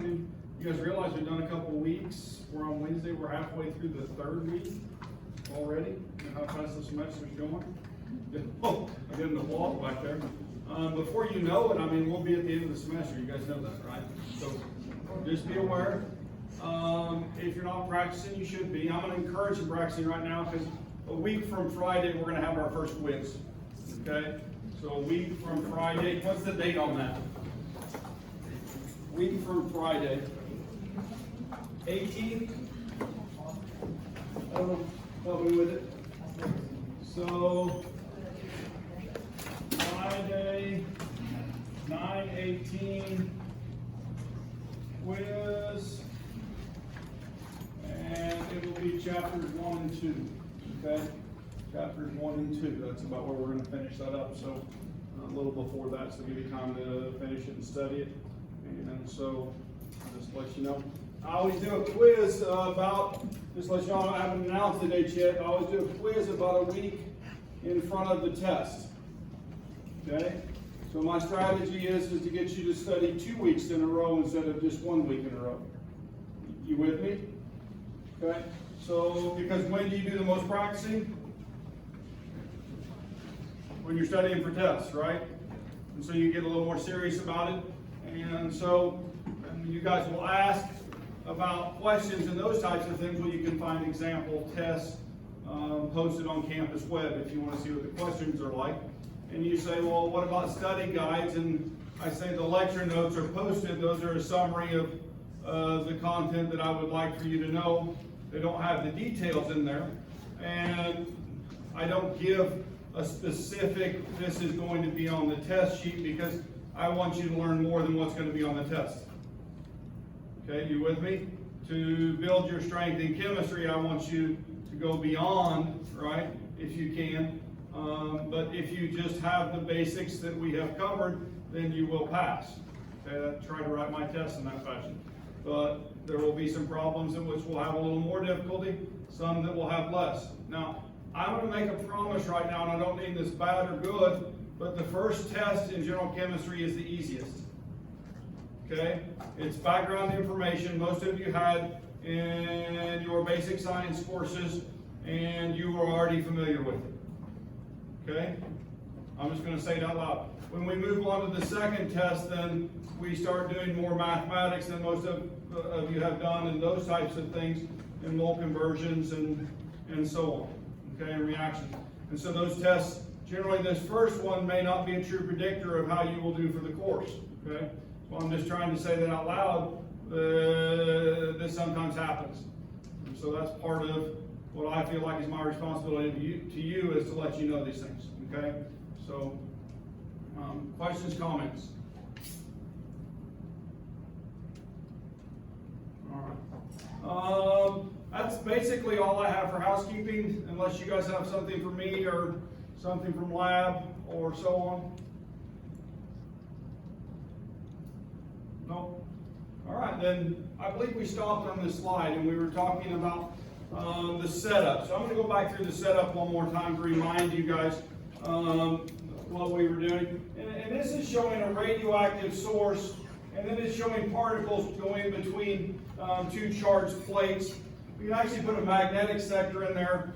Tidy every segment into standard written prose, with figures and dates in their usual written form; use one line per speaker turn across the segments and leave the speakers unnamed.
watching. You guys realize we've done a couple weeks. We're on Wednesday. We're halfway through the third week already. And how fast the semester's going. Oh, I'm getting the applause back there. Before you know it, I mean, we'll be at the end of the semester. You guys know that, right? So just be aware. If you're not practicing, you should be. I'm going to encourage you practicing right now because a week from Friday, we're going to have our first quiz. Okay? So a week from Friday. What's the date on that? Week from Friday. 18th? Help me with it. So Friday, 9/18 quiz, and it will be chapters 1 and 2. Okay, chapters 1 and 2. That's about where we're going to finish that up. So a little before that, so give you time to finish it and study it. And so I'll just let you know. I always do a quiz about, just let you know, I haven't announced the dates yet. I always do a quiz about a week in front of the test. Okay? So my strategy is to get you to study 2 weeks in a row instead of just 1 week in a row. You with me? Okay? So, because when do you do the most practicing? When you're studying for tests, right? And so you get a little more serious about it. And so you guys will ask about questions and those types of things where you can find example tests posted on campus web if you want to see what the questions are like. And you say, well, what about study guides? And I say the lecture notes are posted. Those are a summary of the content that I would like for you to know. They don't have the details in there. And I don't give a specific, this is going to be on the test sheet because I want you to learn more than what's going to be on the test. Okay, you with me? To build your strength in chemistry, I want you to go beyond, right, if you can. But if you just have the basics that we have covered, then you will pass. Okay, I try to write my tests in that fashion. But there will be some problems in which we'll have a little more difficulty, some that will have less. Now, I'm going to make a promise right now, and I don't mean this bad or good, but the first test in general chemistry is the easiest. Okay? It's background information most of you had in your basic science courses, and you were already familiar with it. Okay? I'm just going to say it out loud. When we move on to the second test, then we start doing more mathematics than most of you have done, and those types of things, and mole conversions and so on. Okay, and reactions. And so those tests, generally this first one may not be a true predictor of how you will do for the course. Okay? So I'm just trying to say that out loud. This sometimes happens. And so that's part of what I feel like is my responsibility to you is to let you know these things. Okay? So, questions, comments? All right. That's basically all I have for housekeeping, unless you guys have something for me or something from lab or so on. No? All right, then I believe we stopped on this slide and we were talking about the setup. So I'm going to go back through the setup one more time to remind you guys what we were doing. And this is showing a radioactive source, and then it's showing particles going between two charged plates. We can actually put a magnetic sector in there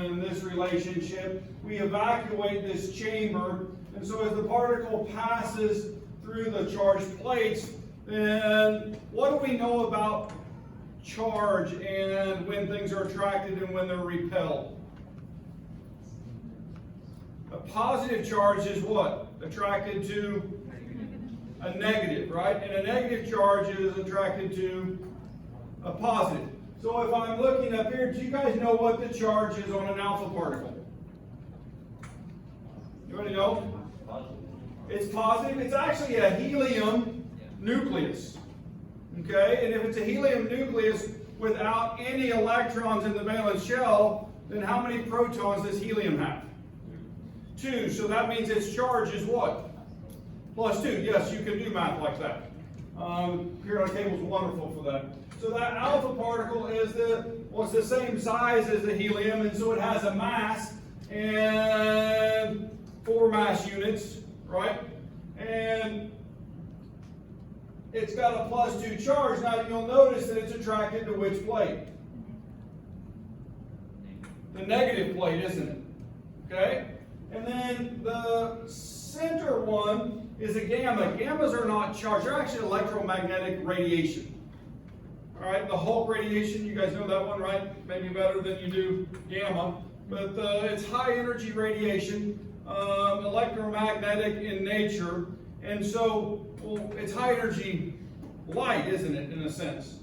in this relationship. We evacuate this chamber, and so as the particle passes through the charged plates, then what do we know about charge and when things are attracted and when they're repelled? A positive charge is what? Attracted to a negative, right? And a negative charge is attracted to a positive. So if I'm looking up here, do you guys know what the charge is on an alpha particle? Anybody know? It's positive. It's actually a helium nucleus. Okay? And if it's a helium nucleus without any electrons in the valence shell, then how many protons does helium have? 2. So that means its charge is what? +2. Yes, you can do math like that. Periodic table is wonderful for that. So that alpha particle is the same size as the helium, and so it has a mass and 4 mass units, right? And it's got a +2 charge. Now you'll notice that it's attracted to which plate? The negative plate, isn't it? Okay? And then the center one is a gamma. Gammas are not charged. They're actually electromagnetic radiation. All right, the Hulk radiation, you guys know that one, right? Maybe better than you do gamma. But it's high energy radiation, electromagnetic in nature. And so, well, it's high energy light, isn't it, in a sense?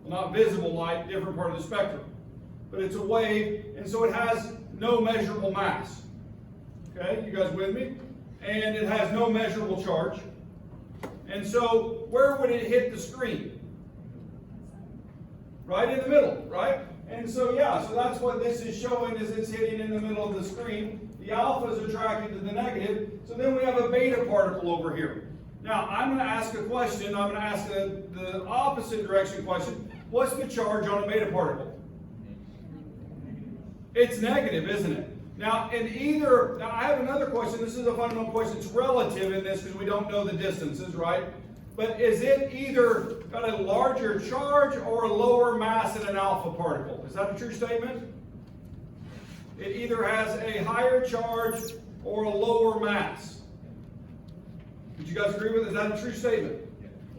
Well, not visible light, different part of the spectrum. But it's a wave, and so it has no measurable mass. Okay, you guys with me? And it has no measurable charge. And so, where would it hit the screen? Right in the middle, right? And so, yeah, so that's what this is showing, is it's hitting in the middle of the screen. The alpha is attracted to the negative. So then we have a beta particle over here. Now, I'm going to ask a question. I'm going to ask the opposite direction question. What's the charge on a beta particle? It's negative, isn't it? Now, I have another question. This is a fundamental question. It's relative in this because we don't know the distances, right? But is it either got a larger charge or a lower mass than an alpha particle? Is that a true statement? It either has a higher charge or a lower mass. Would you guys agree with it? Is that a true statement?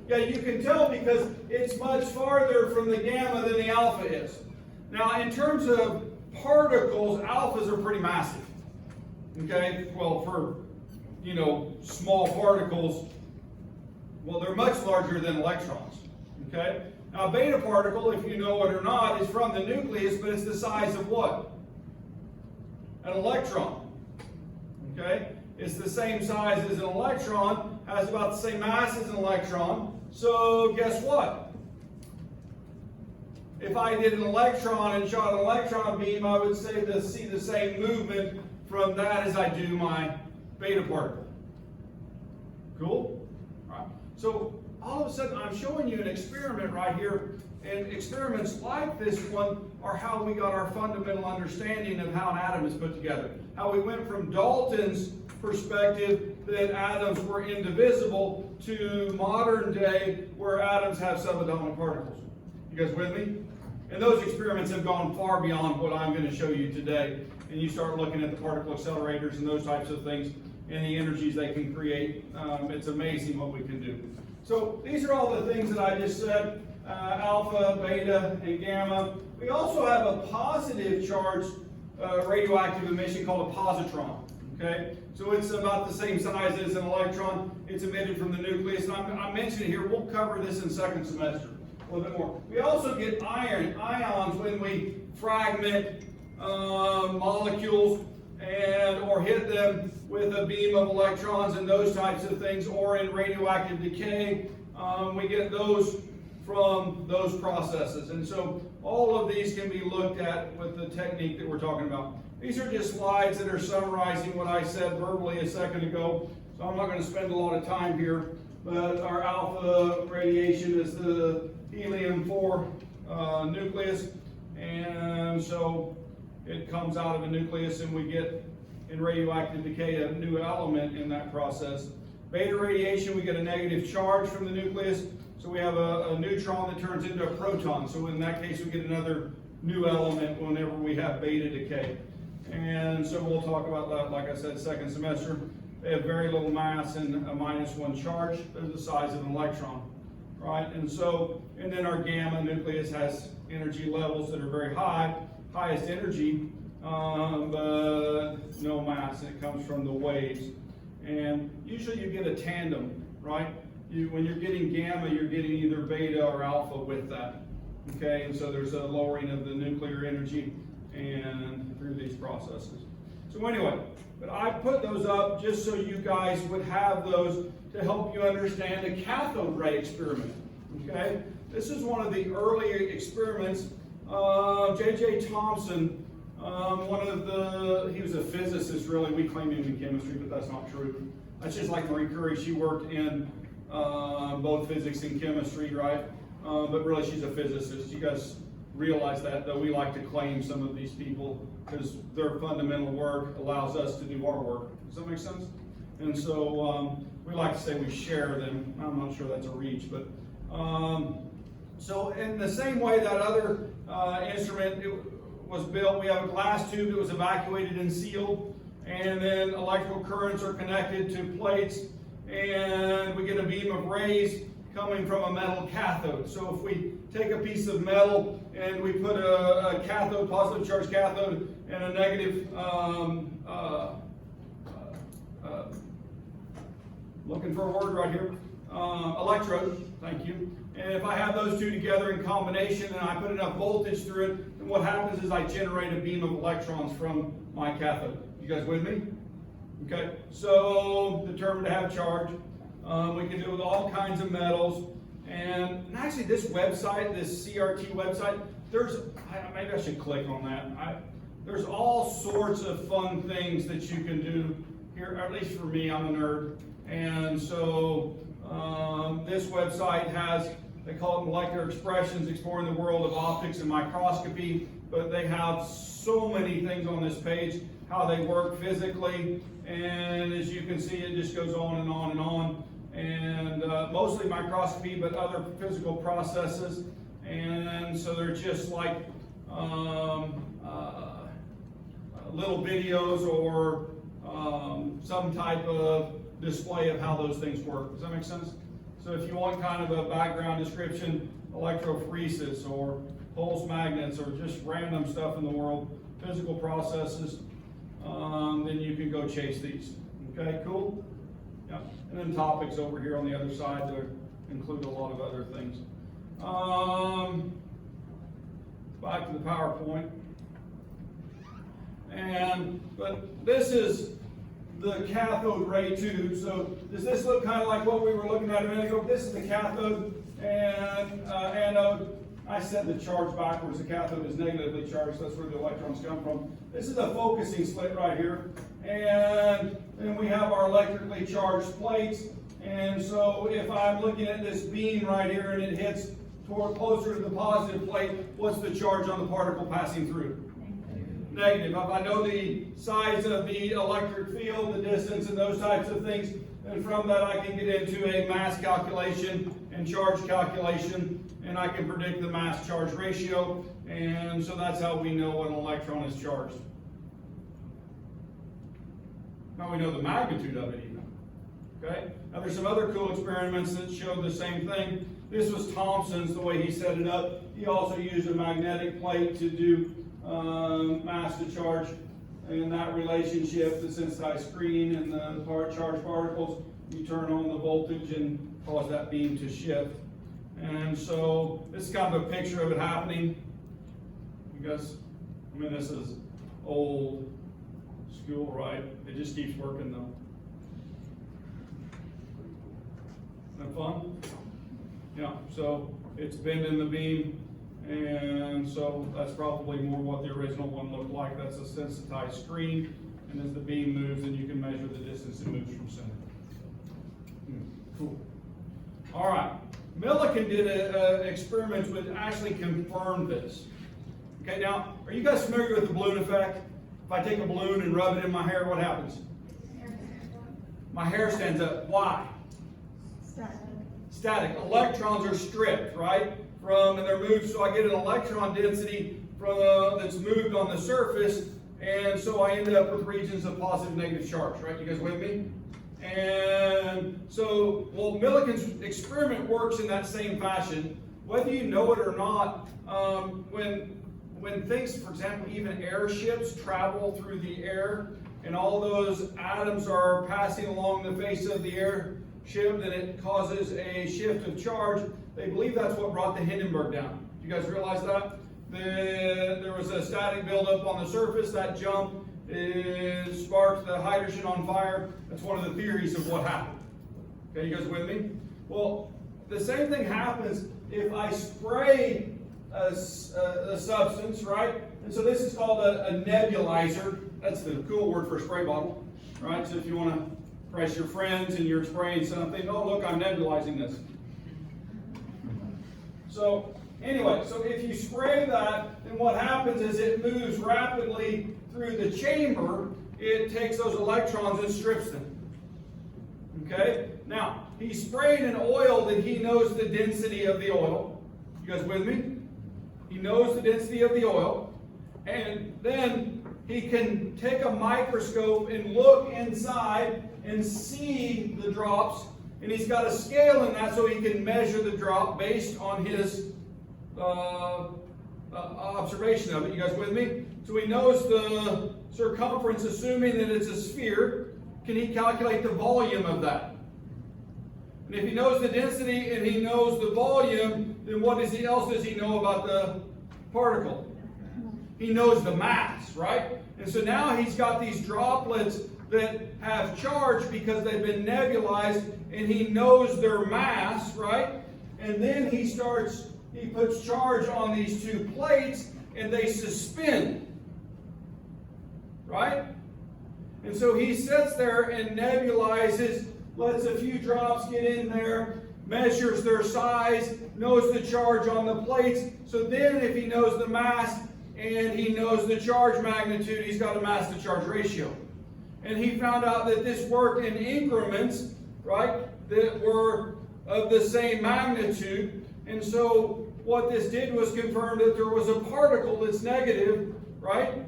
Yeah, you can tell because it's much farther from the gamma than the alpha is. Now, in terms of particles, alphas are pretty massive. Okay? Well, for, small particles, well, they're much larger than electrons. Okay? Now, a beta particle, if you know it or not, is from the nucleus, but it's the size of what? An electron. Okay? It's the same size as an electron, has about the same mass as an electron. So, guess what? If I did an electron and shot an electron beam, I would see the same movement from that as I do my beta particle. Cool? All right. So all of a sudden, I'm showing you an experiment right here, and experiments like this one are how we got our fundamental understanding of how an atom is put together. How we went from Dalton's perspective that atoms were indivisible to modern day where atoms have subatomic particles. You guys with me? And those experiments have gone far beyond what I'm going to show you today. And you start looking at the particle accelerators and those types of things and the energies they can create. It's amazing what we can do. So these are all the things that I just said, alpha, beta, and gamma. We also have a positive charged radioactive emission called a positron. Okay, so it's about the same size as an electron. It's emitted from the nucleus. And I'm mentioning here, we'll cover this in second semester a little bit more. We also get ions when we fragment molecules or hit them with a beam of electrons and those types of things, or in radioactive decay. We get those from those processes. And so all of these can be looked at with the technique that we're talking about. These are just slides that are summarizing what I said verbally a second ago, so I'm not going to spend a lot of time here. But our alpha radiation is the helium-4 nucleus, and so it comes out of a nucleus, and we get, in radioactive decay, a new element in that process. Beta radiation, we get a negative charge from the nucleus, so we have a neutron that turns into a proton. So in that case, we get another new element whenever we have beta decay. And so we'll talk about that, like I said, second semester. They have very little mass and a -1 charge. They're the size of an electron, right? And then our gamma nucleus has energy levels that are very high, highest energy, but no mass, and it comes from the waves. And usually you get a tandem, right? When you're getting gamma, you're getting either beta or alpha with that, okay? And so there's a lowering of the nuclear energy and through these processes. So anyway, but I put those up just so you guys would have those to help you understand the cathode ray experiment, okay? This is one of the early experiments. J.J. Thomson, he was a physicist really. We claim him in chemistry, but that's not true. That's just like Marie Curie. She worked in both physics and chemistry, right? But really she's a physicist. You guys realize that, though we like to claim some of these people because their fundamental work allows us to do our work. Does that make sense? And so we like to say we share them. I'm not sure that's a reach, but so in the same way that other instrument was built, we have a glass tube that was evacuated and sealed, and then electrical currents are connected to plates, and we get a beam of rays coming from a metal cathode. So if we take a piece of metal and we put a cathode, positive charged cathode, and a negative, looking for a word right here, electrode, thank you. And if I have those two together in combination and I put enough voltage through it, then what happens is I generate a beam of electrons from my cathode. You guys with me? Okay, so determined to have charge. We can do it with all kinds of metals. And actually this website, this CRT website, maybe I should click on that. There's all sorts of fun things that you can do here, at least for me, I'm a nerd. And so this website has, they call it Molecular Expressions, Exploring the World of Optics and Microscopy, but they have so many things on this page, how they work physically, and as you can see, it just goes on and on and on, and mostly microscopy, but other physical processes, and so they're just like little videos or some type of display of how those things work. Does that make sense? So if you want kind of a background description, electrophoresis or pulse magnets or just random stuff in the world, physical processes, then you can go chase these. Okay, cool? Yeah. And then topics over here on the other side to include a lot of other things. Back to the PowerPoint. But this is the cathode ray tube. So does this look kind of like what we were looking at a minute ago? This is the cathode and anode. I set the charge backwards. The cathode is negatively charged. That's where the electrons come from. This is a focusing slit right here. And then we have our electrically charged plates. And so if I'm looking at this beam right here and it hits toward closer to the positive plate, what's the charge on the particle passing through? Negative. If I know the size of the electric field, the distance, and those types of things, and from that I can get into a mass calculation and charge calculation, and I can predict the mass-charge ratio, and so that's how we know what an electron is charged. Now we know the magnitude of it even. Okay? Now there's some other cool experiments that show the same thing. This was Thomson's, the way he set it up. He also used a magnetic plate to do mass to charge, and that relationship, the sensitized screen and the charged particles, you turn on the voltage and cause that beam to shift. And so this is kind of a picture of it happening. Because, I mean, this is old school, right? It just keeps working though. Isn't that fun? Yeah, so it's bending the beam. And so that's probably more what the original one looked like. That's a sensitized screen, and as the beam moves, then you can measure the distance it moves from center. Cool. All right. Millikan did an experiment which actually confirmed this. Okay, now, are you guys familiar with the balloon effect? If I take a balloon and rub it in my hair, what happens? My hair stands up. Why? Static. Electrons are stripped, right? And they're moved, so I get an electron density that's moved on the surface, and so I end up with regions of positive, negative charge, right? You guys with me? And so, well, Millikan's experiment works in that same fashion. Whether you know it or not, when things, for example, even airships travel through the air, and all those atoms are passing along the face of the airship, then it causes a shift of charge. They believe that's what brought the Hindenburg down. Do you guys realize that? There was a static buildup on the surface. That jump sparked the hydrogen on fire. That's one of the theories of what happened. Okay, you guys with me? Well, the same thing happens if I spray a substance, right? And so this is called a nebulizer. That's the cool word for a spray bottle, right? So if you want to impress your friends and you're spraying something, oh look, I'm nebulizing this. So anyway, so if you spray that, then what happens is it moves rapidly through the chamber. It takes those electrons and strips them. Okay? Now, he's spraying an oil that he knows the density of the oil. You guys with me? He knows the density of the oil. And then he can take a microscope and look inside and see the drops. And he's got a scale in that so he can measure the drop based on his observation of it. You guys with me? So he knows the circumference, assuming that it's a sphere. Can he calculate the volume of that? And if he knows the density and he knows the volume, then what else does he know about the particle? He knows the mass, right? And so now he's got these droplets that have charge because they've been nebulized, and he knows their mass, right? And then he puts charge on these two plates, and they suspend, right? And so he sits there and nebulizes, lets a few drops get in there, measures their size, knows the charge on the plates. So then if he knows the mass and he knows the charge magnitude, he's got a mass to charge ratio. And he found out that this worked in increments, right, that were of the same magnitude. And so what this did was confirm that there was a particle that's negative, right,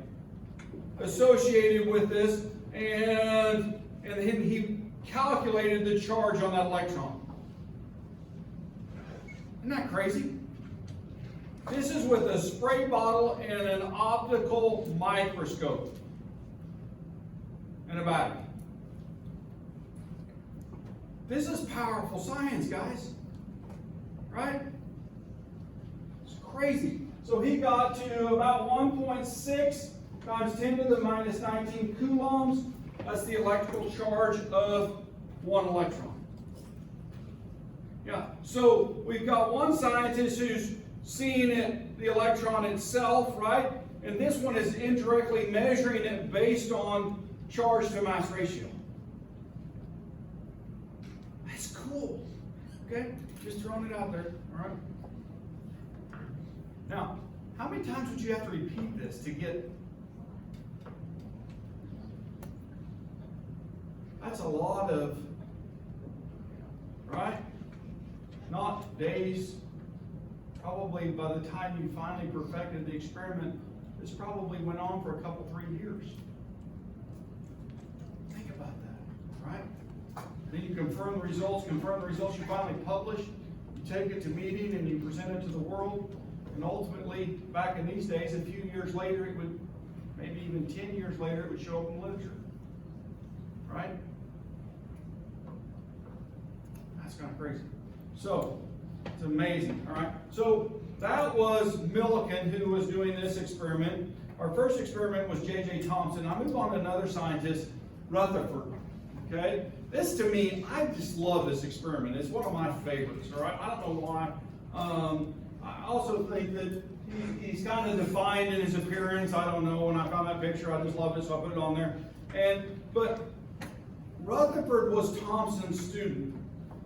associated with this, and then he calculated the charge on that electron. Isn't that crazy? This is with a spray bottle and an optical microscope and a battery. This is powerful science, guys. Right? It's crazy. So he got to about 1.6 times 10 to the minus 19 coulombs. That's the electrical charge of one electron. Yeah. So we've got one scientist who's seeing it, the electron itself, right? And this one is indirectly measuring it based on charge to mass ratio. That's cool. Okay? Just throwing it out there. All right? Now, how many times would you have to repeat this to get? That's a lot of, right? Not days. Probably by the time you finally perfected the experiment, this probably went on for a couple, 3 years. Think about that, right? Then you confirm the results you finally publish, you take it to meeting and you present it to the world, and ultimately, back in these days, a few years later, it would, maybe even 10 years later, it would show up in literature, right? That's kind of crazy. So, it's amazing, all right? So, that was Millikan who was doing this experiment. Our first experiment was J.J. Thomson. I move on to another scientist, Rutherford, okay? This, to me, I just love this experiment. It's one of my favorites, all right? I don't know why. I also think that he's kind of defined in his appearance. I don't know. When I found that picture, I just loved it, so I put it on there. But Rutherford was Thomson's student.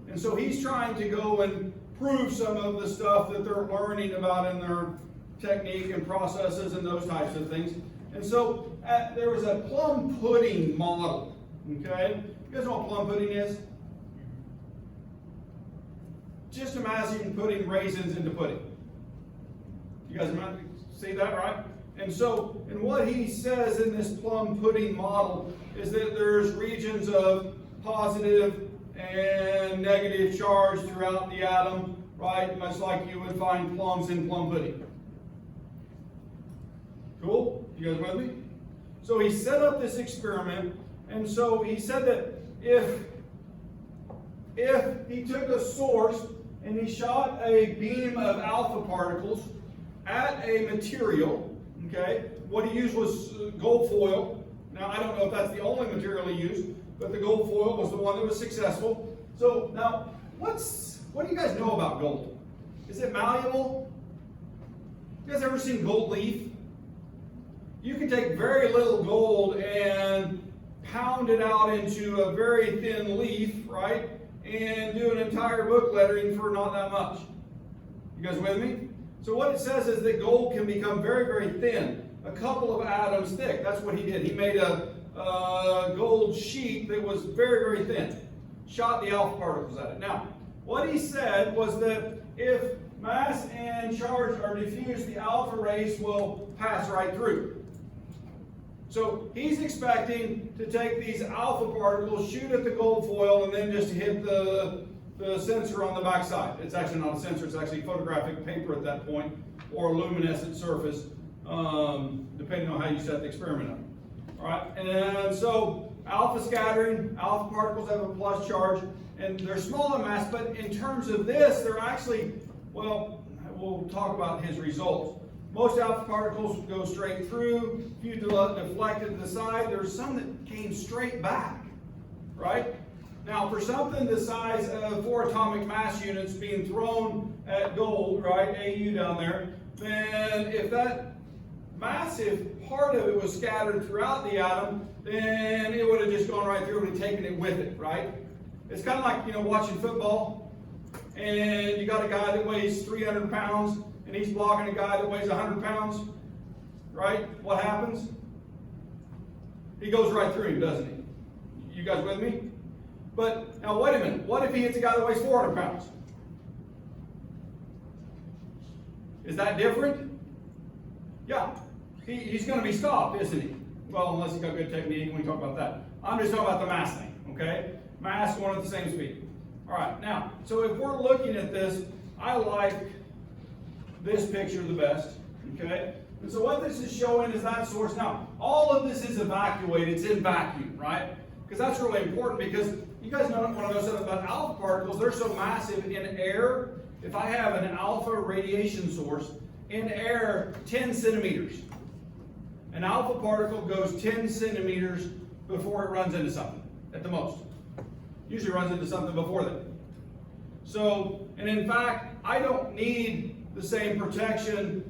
And so he's trying to go and prove some of the stuff that they're learning about in their technique and processes and those types of things. And so there was a plum pudding model. Okay? You guys know what plum pudding is? Just imagine putting raisins into pudding. You guys see that, right? And so, and what he says in this plum pudding model is that there's regions of positive and negative charge throughout the atom, right? Much like you would find plums in plum pudding. Cool? You guys with me? So he set up this experiment, and so he said that if he took a source and he shot a beam of alpha particles at a material, okay, what he used was gold foil. Now, I don't know if that's the only material he used, but the gold foil was the one that was successful. So now, what do you guys know about gold? Is it malleable? You guys ever seen gold leaf? You can take very little gold and pound it out into a very thin leaf, right? And do an entire book lettering for not that much. You guys with me? So what it says is that gold can become very, very thin, a couple of atoms thick. That's what he did. He made a gold sheet that was very, very thin. shot the alpha particles at it. Now, what he said was that if mass and charge are diffused, the alpha rays will pass right through. So he's expecting to take these alpha particles, shoot at the gold foil, and then just hit the sensor on the back side. It's actually not a sensor, it's actually photographic paper at that point, or a luminescent surface, depending on how you set the experiment up. All right, and so alpha scattering, alpha particles have a plus charge, and they're small in mass, but in terms of this, they're actually, well, we'll talk about his results. Most alpha particles go straight through, a few deflected to the side. There's some that came straight back, right? Now, for something the size of 4 atomic mass units being thrown at gold, right, AU down there, then if that massive part of it was scattered throughout the atom, then it would have just gone right through and taken it with it, right? It's kind of like, you know, watching football, and you got a guy that weighs 300 pounds, and he's blocking a guy that weighs 100 pounds, right? What happens? He goes right through him, doesn't he? You guys with me? But now wait a minute. What if he hits a guy that weighs 400 pounds? Is that different? Yeah. He's going to be stopped, isn't he? Well, unless he's got good technique, we talk about that. I'm just talking about the mass thing, okay? Mass going at the same speed. All right, now, so if we're looking at this, I like this picture the best, okay? And so what this is showing is that source. Now, all of this is evacuated, it's in vacuum, right? Because that's really important, because you guys know when I know something about alpha particles, they're so massive in air. If I have an alpha radiation source in air 10 centimeters, an alpha particle goes 10 centimeters before it runs into something, at the most. Usually runs into something before that. So, and in fact, I don't need the same protection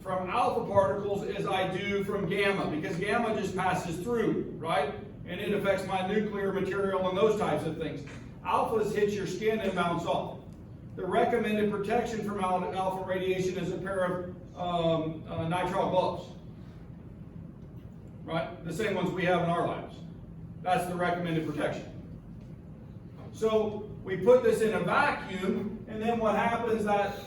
from alpha particles as I do from gamma, because gamma just passes through, right? And it affects my nuclear material and those types of things. Alphas hit your skin and bounce off. The recommended protection from alpha radiation is a pair of nitrile gloves, right? The same ones we have in our labs. That's the recommended protection. So we put this in a vacuum, and then what happens, that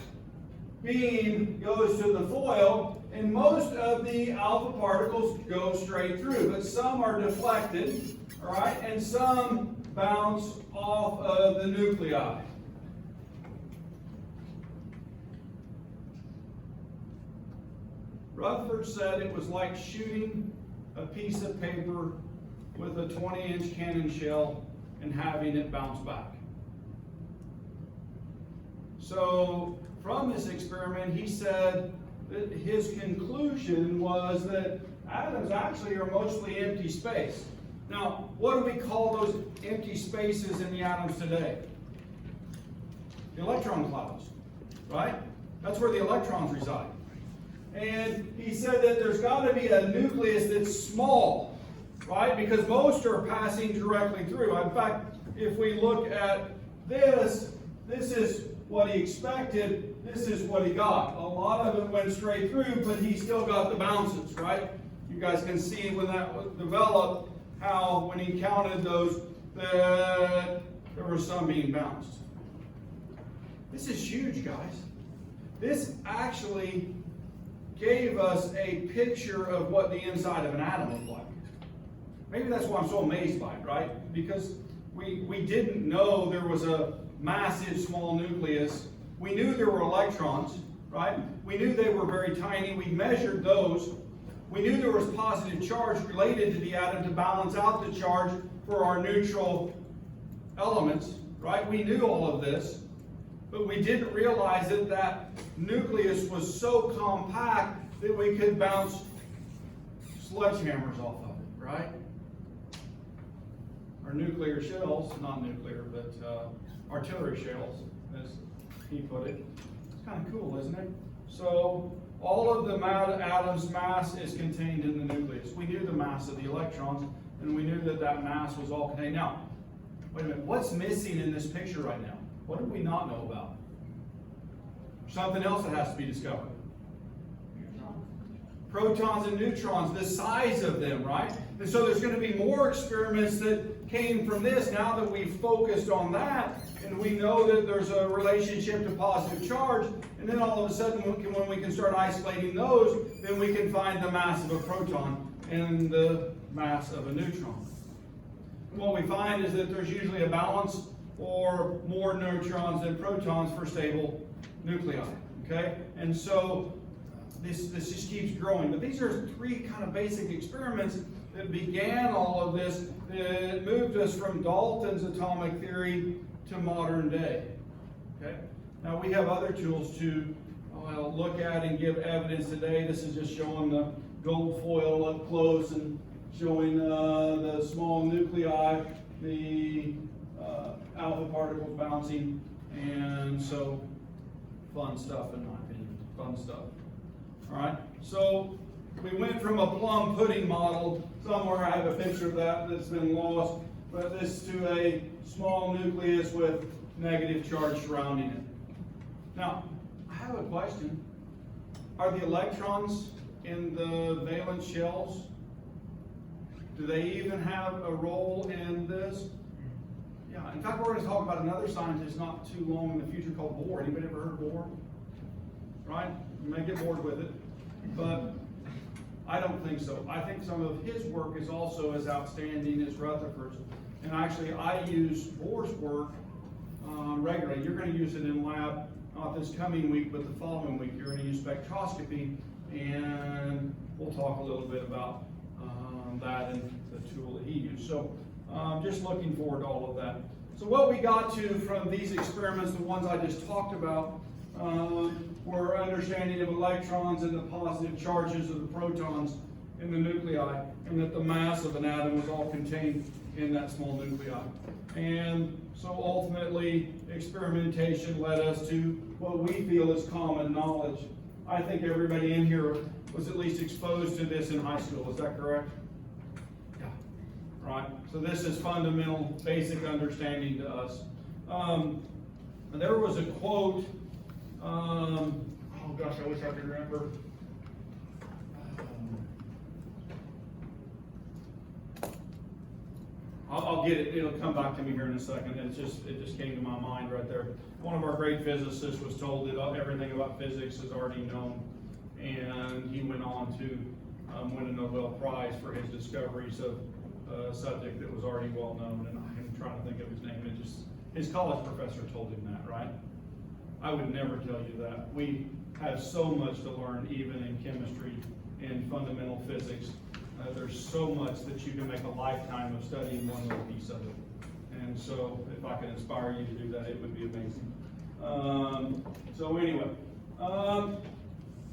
beam goes to the foil, and most of the alpha particles go straight through, but some are deflected, all right, and some bounce off of the nuclei. Rutherford said it was like shooting a piece of paper with a 20-inch cannon shell and having it bounce back. So from this experiment, he said that his conclusion was that atoms actually are mostly empty space. Now, what do we call those empty spaces in the atoms today? The electron clouds, right? That's where the electrons reside. And he said that there's got to be a nucleus that's small, right? Because most are passing directly through. In fact, if we look at this, this is what he expected, this is what he got. A lot of it went straight through, but he still got the bounces, right? You guys can see when that developed, how when he counted those, that there were some being bounced. This is huge, guys. This actually gave us a picture of what the inside of an atom looked like. Maybe that's why I'm so amazed by it, right? Because we didn't know there was a massive small nucleus. We knew there were electrons, right? We knew they were very tiny. We measured those. We knew there was positive charge related to the atom to balance out the charge for our neutral elements, right? We knew all of this, but we didn't realize that that nucleus was so compact that we could bounce sledgehammers off of it, right? Our nuclear shells, not nuclear, but artillery shells, as he put it. It's kind of cool, isn't it? So all of the atom's mass is contained in the nucleus. We knew the mass of the electrons, and we knew that that mass was all contained. Now, wait a minute, what's missing in this picture right now? What do we not know about? Something else that has to be discovered. Protons and neutrons, the size of them, right? And so there's going to be more experiments that came from this now that we've focused on that, and we know that there's a relationship to positive charge, and then all of a sudden when we can start isolating those, then we can find the mass of a proton and the mass of a neutron. And what we find is that there's usually a balance or more neutrons than protons for stable nuclei, okay? And so this just keeps growing. But these are three kind of basic experiments that began all of this, that moved us from Dalton's atomic theory to modern day, okay? Now we have other tools to look at and give evidence today. This is just showing the gold foil up close and showing the small nuclei, the alpha particles bouncing, and so fun stuff in my opinion, fun stuff. All right, so we went from a plum pudding model, somewhere I have a picture of that's been lost, but this to a small nucleus with negative charge surrounding it. Now, I have a question. Are the electrons in the valence shells, do they even have a role in this? Yeah, in fact, we're going to talk about another scientist not too long in the future called Bohr. Anybody ever heard of Bohr? Right? You may get bored with it, but I don't think so. I think some of his work is also as outstanding as Rutherford's. And actually, I use Bohr's work regularly. You're going to use it in lab, not this coming week, but the following week. You're going to use spectroscopy, and we'll talk a little bit about that and the tool that he used. So just looking forward to all of that. So what we got to from these experiments, the ones I just talked about, were understanding of electrons and the positive charges of the protons in the nuclei, and that the mass of an atom was all contained in that small nuclei. And so ultimately, experimentation led us to what we feel is common knowledge. I think everybody in here was at least exposed to this in high school. Is that correct? Yeah. Right. So this is fundamental, basic understanding to us. There was a quote. Oh gosh, I wish I could remember. I'll get it. It'll come back to me here in a second. It just came to my mind right there. One of our great physicists was told that everything about physics is already known, and he went on to win a Nobel Prize for his discoveries of a subject that was already well known. And I'm trying to think of his name. His college professor told him that, right? I would never tell you that. We have so much to learn, even in chemistry and fundamental physics. There's so much that you can make a lifetime of studying one little piece of it. And so if I can inspire you to do that, it would be amazing. So anyway,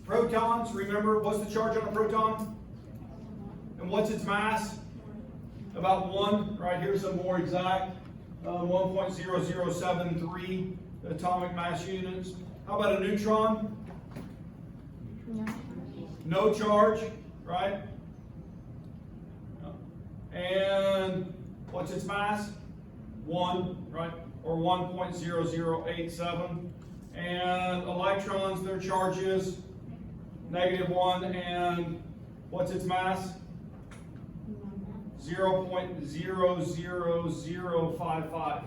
protons, remember, what's the charge on a proton? And what's its mass? About 1, right? Here's some more exact, 1.0073 atomic mass units. How about a neutron? No charge, right? And what's its mass? 1, right? Or 1.0087. And electrons, their charge is -1. And what's its mass? 0.00055.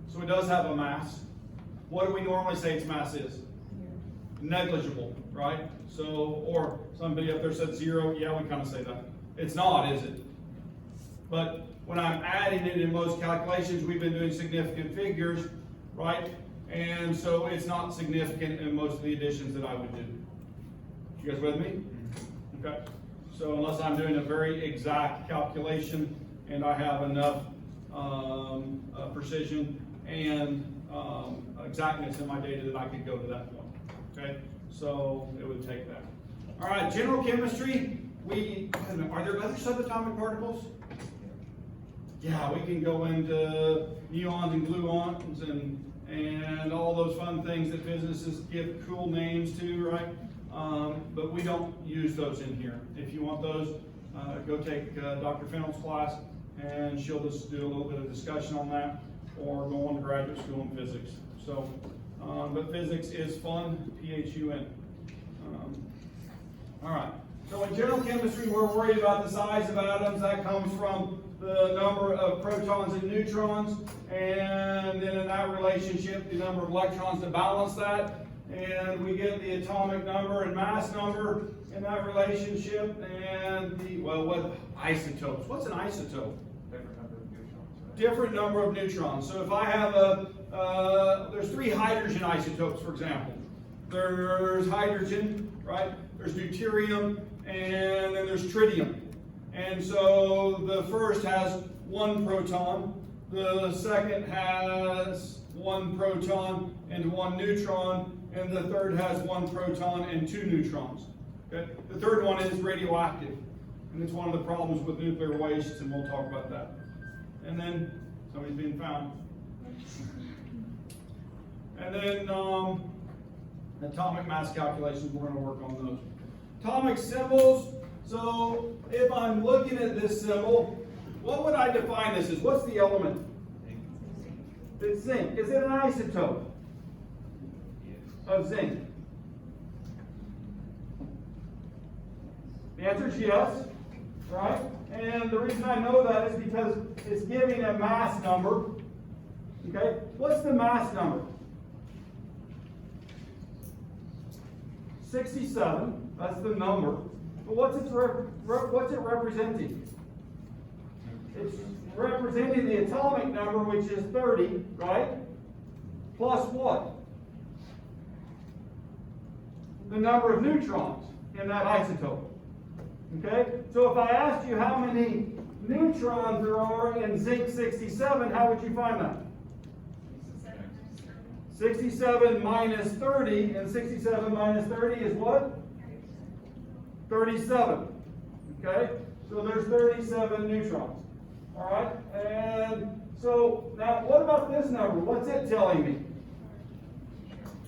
So it does have a mass. What do we normally say its mass is? Negligible, right? So, or somebody up there said 0. Yeah, we kind of say that. It's not, is it? But when I'm adding it in most calculations, we've been doing significant figures, right? And so it's not significant in most of the additions that I would do. You guys with me? Okay. So unless I'm doing a very exact calculation and I have enough precision and exactness in my data that I could go to that point. Okay. So it would take that. All right. General chemistry. Are there other subatomic particles? Yeah, we can go into muons and gluons and all those fun things that physicists give cool names to, right? But we don't use those in here. If you want those, go take Dr. Fennell's class, and she'll just do a little bit of discussion on that, or go on to graduate school in physics. So, but physics is fun, PHUN. All right, So in general chemistry, we're worried about the size of atoms. That comes from the number of protons and neutrons, and then in that relationship, the number of electrons to balance that. And we get the atomic number and mass number in that relationship, and what isotopes. What's an isotope?
Different number of neutrons. Right?
Different number of neutrons. So if I have there's 3 hydrogen isotopes, for example. There's hydrogen, right? There's deuterium, and then there's tritium. And so the first has 1 proton, the second has 1 proton and 1 neutron, and the third has 1 proton and 2 neutrons. Okay? The third one is radioactive, and it's one of the problems with nuclear wastes, and we'll talk about that. And then somebody's being found. And then atomic mass calculations, we're going to work on those. Atomic symbols. So if I'm looking at this symbol, what would I define this as? What's the element? It's zinc. Is it an isotope of zinc? The answer is yes, right? And the reason I know that is because it's giving a mass number. Okay, what's the mass number? 67. That's the number. But what's it representing? It's representing the atomic number, which is 30, right? Plus what? The number of neutrons in that isotope. Okay? So if I asked you how many neutrons there are in zinc 67, how would you find that? 67 minus 30, and 67 minus 30 is what? 37. Okay? So there's 37 neutrons. All right? And so now what about this number? What's it telling me?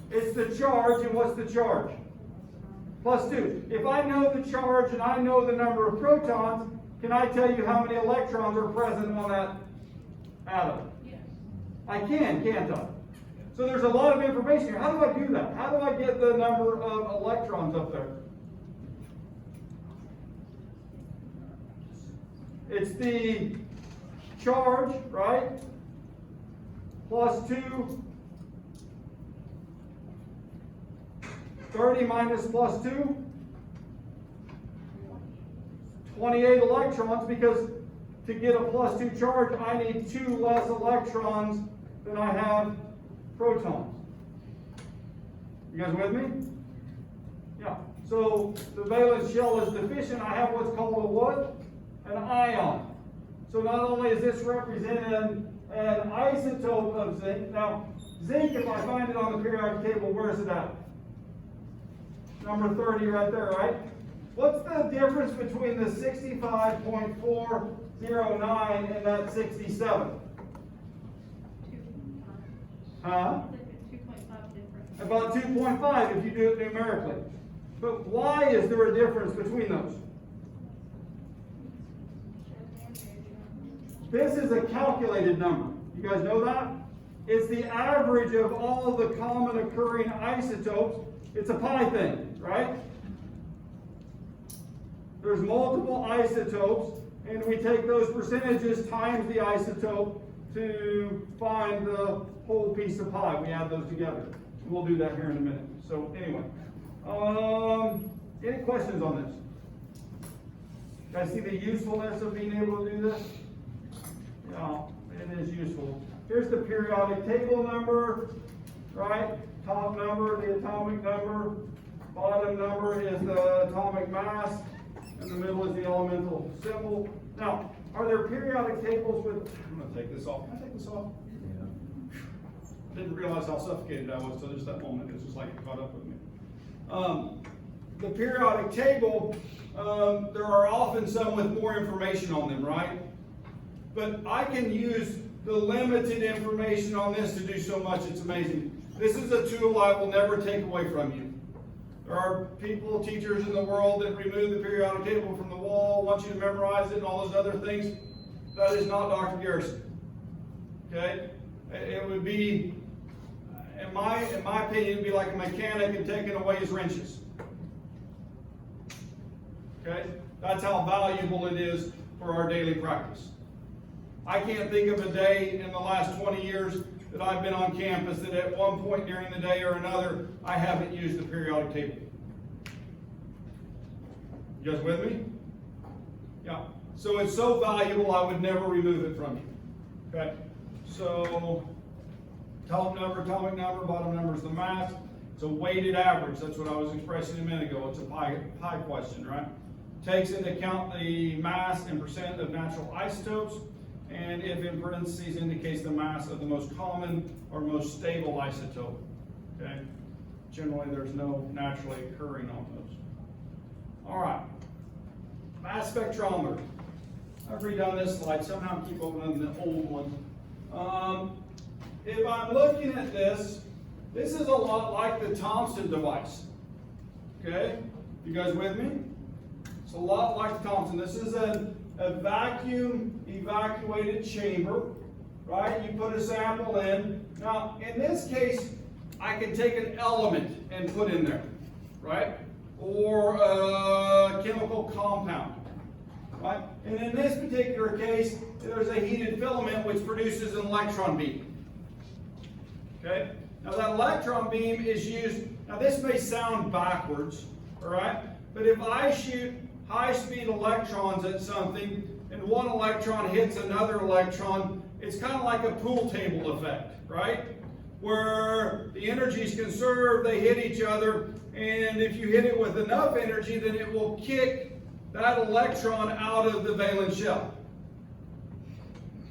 It's the charge, and what's the charge? Plus 2. If I know the charge and I know the number of protons, can I tell you how many electrons are present on that atom? Yes. I can, can't I? So there's a lot of information here. How do I do that? How do I get the number of electrons up there? It's the charge, right? Plus 2. 30 minus plus 2. 28 electrons, because to get a plus 2 charge, I need 2 less electrons than I have protons. You guys with me? Yeah. So the valence shell is deficient. I have what's called a what? An ion. So not only is this representing an isotope of zinc. Now, zinc, if I find it on the periodic table, where is it at? Number 30 right there, right? What's the difference between the 65.409 and that 67? Huh? About 2.5 if you do it numerically. But why is there a difference between those? This is a calculated number. You guys know that? It's the average of all the common occurring isotopes. It's a pi thing, right? There's multiple isotopes, and we take those percentages times the isotope to find the whole piece of pi. We add those together. We'll do that here in a minute. So anyway, any questions on this? Guys see the usefulness of being able to do this? Yeah, it is useful. Here's the periodic table number, right? Top number, the atomic number. Bottom number is the atomic mass. And the middle is the elemental symbol. Now, are there periodic tables with... I'm going to take this off. Can I take this off? Yeah. Didn't realize how suffocated I was until just that moment. It's just like it caught up with me. The periodic table, there are often some with more information on them, right? But I can use the limited information on this to do so much. It's amazing. This is a tool I will never take away from you. There are people, teachers in the world that remove the periodic table from the wall, want you to memorize it and all those other things. That is not Dr. Garrison. Okay? It would be, in my opinion, it'd be like a mechanic and taking away his wrenches. Okay? That's how valuable it is for our daily practice. I can't think of a day in the last 20 years that I've been on campus that at one point during the day or another, I haven't used the periodic table. You guys with me? Yeah. So it's so valuable, I would never remove it from you. Okay? So, top number, atomic number, bottom number is the mass. It's a weighted average. That's what I was expressing a minute ago. It's a pi question, right? Takes into account the mass and percent of natural isotopes, and if in parentheses indicates the mass of the most common or most stable isotope. Okay? Generally, there's no naturally occurring on those. All right. Mass spectrometer. I've redone this slide. Somehow I keep opening the old one. If I'm looking at this, this is a lot like the Thomson device. Okay? You guys with me? It's a lot like the Thomson. This is a vacuum evacuated chamber, right? You put a sample in. Now, in this case, I can take an element and put in there, right? Or a chemical compound, right? And in this particular case, there's a heated filament which produces an electron beam. Okay? Now that electron beam is used, now this may sound backwards, all right? But if I shoot high-speed electrons at something and one electron hits another electron, it's kind of like a pool table effect, right? Where the energy is conserved, they hit each other, and if you hit it with enough energy, then it will kick that electron out of the valence shell,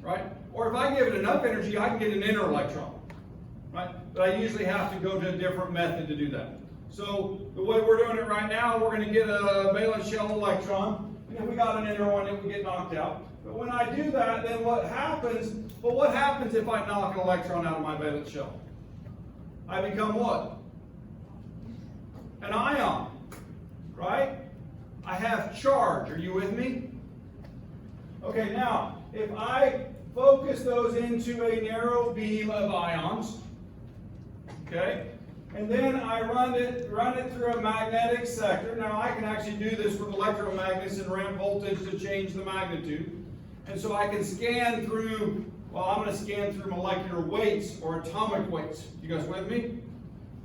right? Or if I give it enough energy, I can get an inner electron, right? But I usually have to go to a different method to do that. So the way we're doing it right now, we're going to get a valence shell electron, and if we got an inner one, it would get knocked out. But when I do that, then what happens? Well, what happens if I knock an electron out of my valence shell? I become what? An ion, right? I have charge. Are you with me? Okay, now, if I focus those into a narrow beam of ions, okay, and then I run it through a magnetic sector. Now, I can actually do this with electromagnets and ramp voltage to change the magnitude. And so I can scan through, well, I'm going to scan through molecular weights or atomic weights. You guys with me?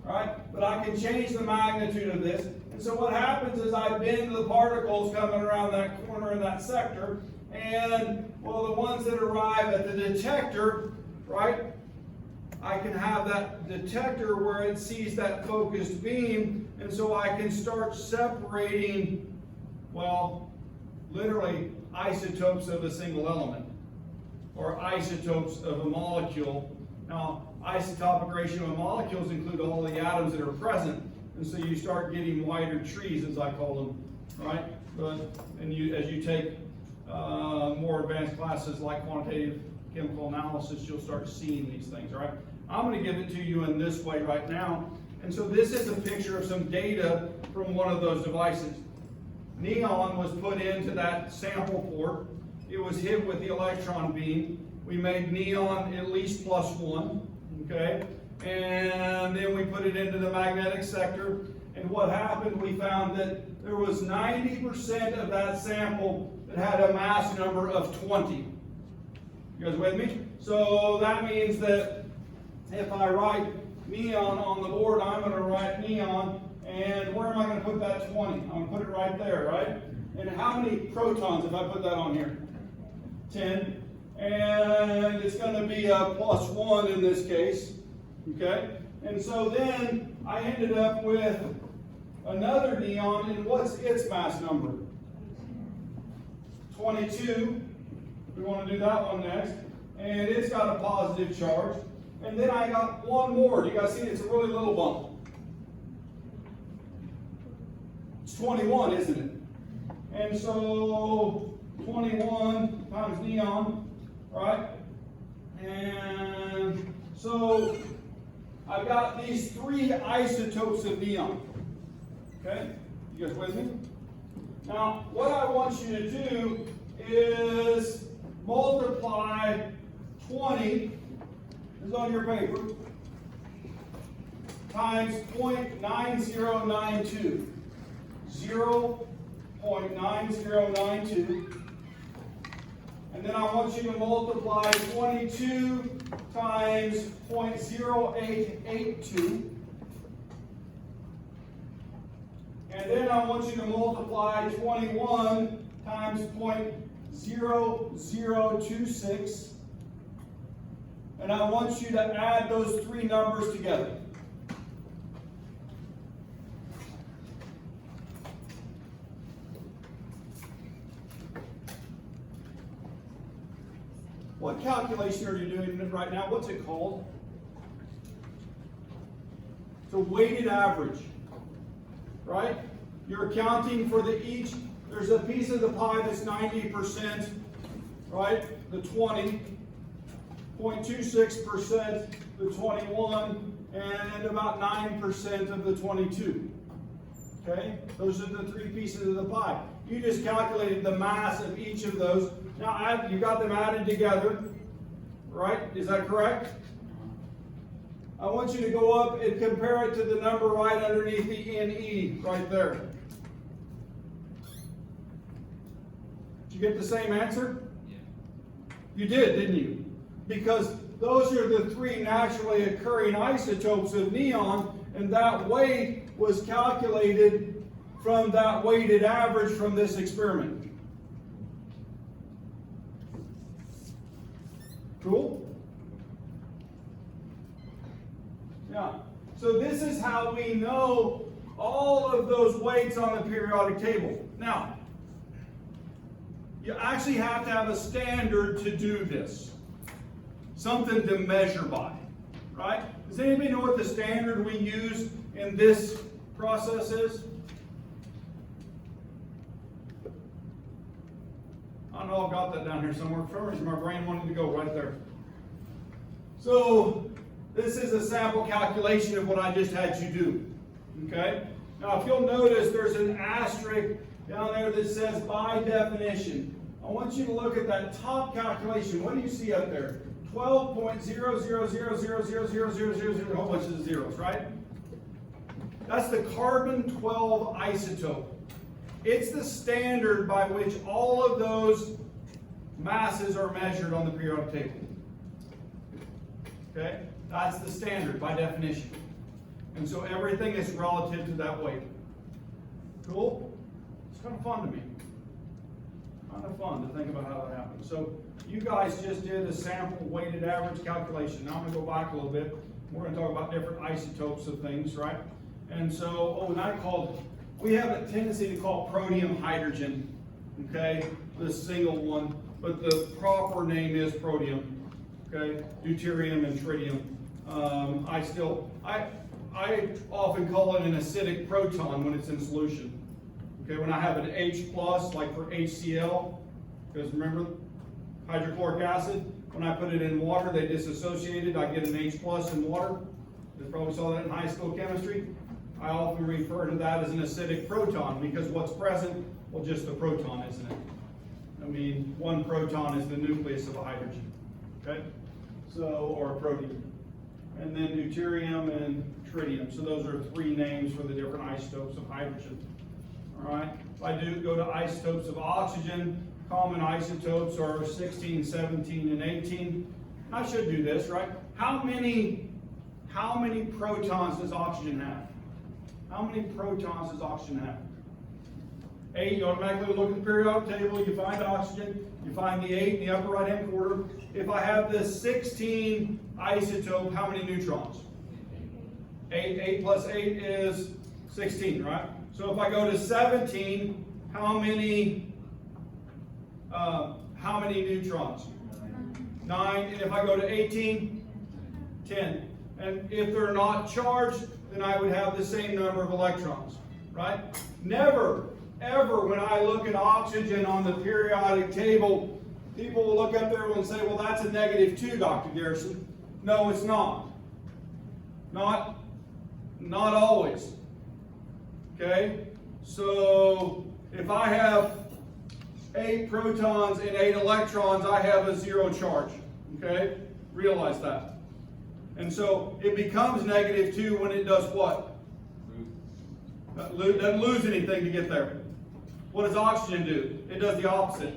All right? But I can change the magnitude of this. And so what happens is I bend the particles coming around that corner in that sector. And, well, the ones that arrive at the detector, right? I can have that detector where it sees that focused beam. And so I can start separating, well, literally isotopes of a single element or isotopes of a molecule. Now, isotopic ratio of molecules include all the atoms that are present, and so you start getting wider trees, as I call them, right? And as you take more advanced classes like quantitative chemical analysis, you'll start seeing these things, right? I'm going to give it to you in this way right now. And so this is a picture of some data from one of those devices. Neon was put into that sample port. It was hit with the electron beam. We made neon at least +1, okay? And then we put it into the magnetic sector. And what happened, we found that there was 90% of that sample that had a mass number of 20. You guys with me? So that means that if I write neon on the board, I'm going to write neon. And where am I going to put that 20? I'm going to put it right there, right? And how many protons if I put that on here? 10. And it's going to be a +1 in this case. Okay? And so then I ended up with another neon, and what's its mass number? 22. We want to do that one next. And it's got a positive charge. And then I got one more. Do you guys see it? It's a really little bump. It's 21, isn't it? And so 21 times neon, right? And so I've got these 3 isotopes of neon. Okay? You guys with me? Now, what I want you to do is multiply 20, this is on your paper, times 0.9092. 0.9092. 0.9092. And then I want you to multiply 22 times 0.0882. And then I want you to multiply 21 times 0.0026. And I want you to add those three numbers together. What calculation are you doing right now? What's it called? It's a weighted average, right? You're accounting for there's a piece of the pie that's 90%, right? The 20, 0.26%, the 21, and about 9% of the 22. Okay? Those are the three pieces of the pie. You just calculated the mass of each of those. Now, you got them added together, right? Is that correct? I want you to go up and compare it to the number right underneath the NE, right there. Did you get the same answer? Yeah. You did, didn't you? Because those are the three naturally occurring isotopes of neon, and that weight was calculated from that weighted average from this experiment. Cool? Yeah. So this is how we know all of those weights on the periodic table. Now, you actually have to have a standard to do this. Something to measure by, right? Does anybody know what the standard we use in this process is? I don't know, I've got that down here somewhere. For some reason, my brain wanted to go right there. So, this is a sample calculation of what I just had you do. Okay? Now, if you'll notice, there's an asterisk down there that says by definition. I want you to look at that top calculation. What do you see up there? 12.000000000, a whole bunch of zeros, right? That's the carbon-12 isotope. It's the standard by which all of those masses are measured on the periodic table. Okay? That's the standard by definition. And so everything is relative to that weight. Cool? It's kind of fun to me. Kind of fun to think about how that happens. So you guys just did a sample weighted average calculation. Now I'm going to go back a little bit. We're going to talk about different isotopes of things, right? And so, we have a tendency to call protium hydrogen, okay? The single one, but the proper name is protium, okay? Deuterium and tritium. I often call it an acidic proton when it's in solution. Okay, when I have an H plus, like for HCl, because remember hydrochloric acid, when I put it in water, they dissociated, I get an H plus in water. You probably saw that in high school chemistry. I often refer to that as an acidic proton because what's present, well, just the proton, isn't it? I mean, one proton is the nucleus of a hydrogen, okay? So, or a protein. And then deuterium and tritium. So those are three names for the different isotopes of hydrogen. All right. If I do go to isotopes of oxygen, common isotopes are 16, 17, and 18. I should do this, right? How many protons does oxygen have? How many protons does oxygen have? 8. You automatically look at the periodic table. You find oxygen. You find the 8 in the upper right-hand corner. If I have this 16 isotope, how many neutrons? 8. 8 plus 8 is 16, right? So if I go to 17, how many neutrons? 9. And if I go to 18, 10. And if they're not charged, then I would have the same number of electrons, right? Never, ever, when I look at oxygen on the periodic table, people will look up there and say, well, that's a -2, Dr. Garrison. No, it's not. Not always. Okay? So, if I have 8 protons and 8 electrons, I have a 0 charge. Okay? Realize that. And so, it becomes -2 when it does what? Doesn't lose anything to get there. What does oxygen do? It does the opposite.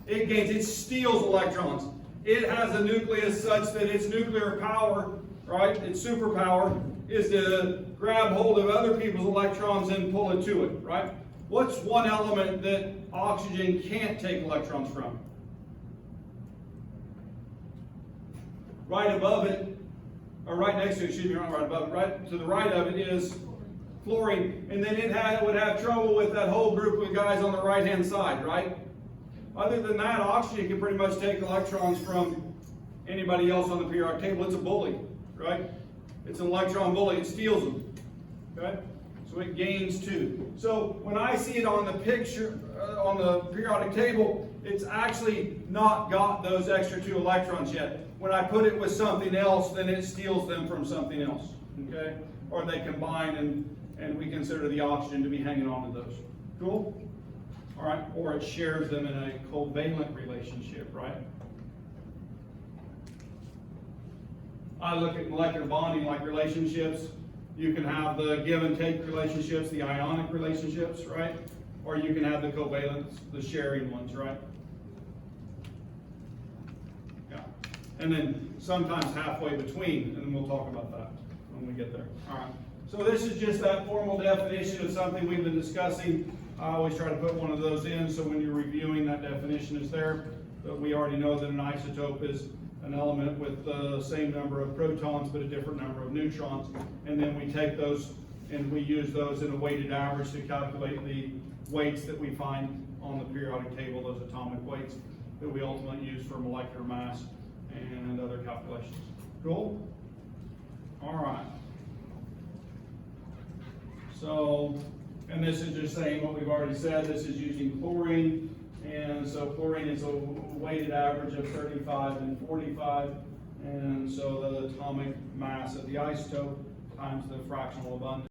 It gains, it steals electrons. It has a nucleus such that its nuclear power, right, its superpower, is to grab hold of other people's electrons and pull it to it, right? What's one element that oxygen can't take electrons from? Right above it, or right next to it, excuse me, not right above it, right to the right of it is fluorine, and then it would have trouble with that whole group of guys on the right-hand side, right? Other than that, oxygen can pretty much take electrons from anybody else on the periodic table. It's a bully, right? It's an electron bully. It steals them, okay? So it gains two. So when I see it on the picture, on the periodic table, it's actually not got those extra 2 electrons yet. When I put it with something else, then it steals them from something else, okay? Or they combine and we consider the oxygen to be hanging on to those. Cool? All right, or it shares them in a covalent relationship, right? I look at molecular bonding like relationships. You can have the give and take relationships, the ionic relationships, right? Or you can have the covalent, the sharing ones, right? Yeah. And then sometimes halfway between, and we'll talk about that when we get there. All right. So this is just that formal definition of something we've been discussing. I always try to put one of those in, so when you're reviewing, that definition is there. But we already know that an isotope is an element with the same number of protons but a different number of neutrons. And then we take those and we use those in a weighted average to calculate the weights that we find on the periodic table, those atomic weights that we ultimately use for molecular mass and other calculations. Cool? All right. So, and this is just saying what we've already said. This is using chlorine. And so chlorine is a weighted average of 35 and 45. And so the atomic mass of the isotope times the fractional abundance.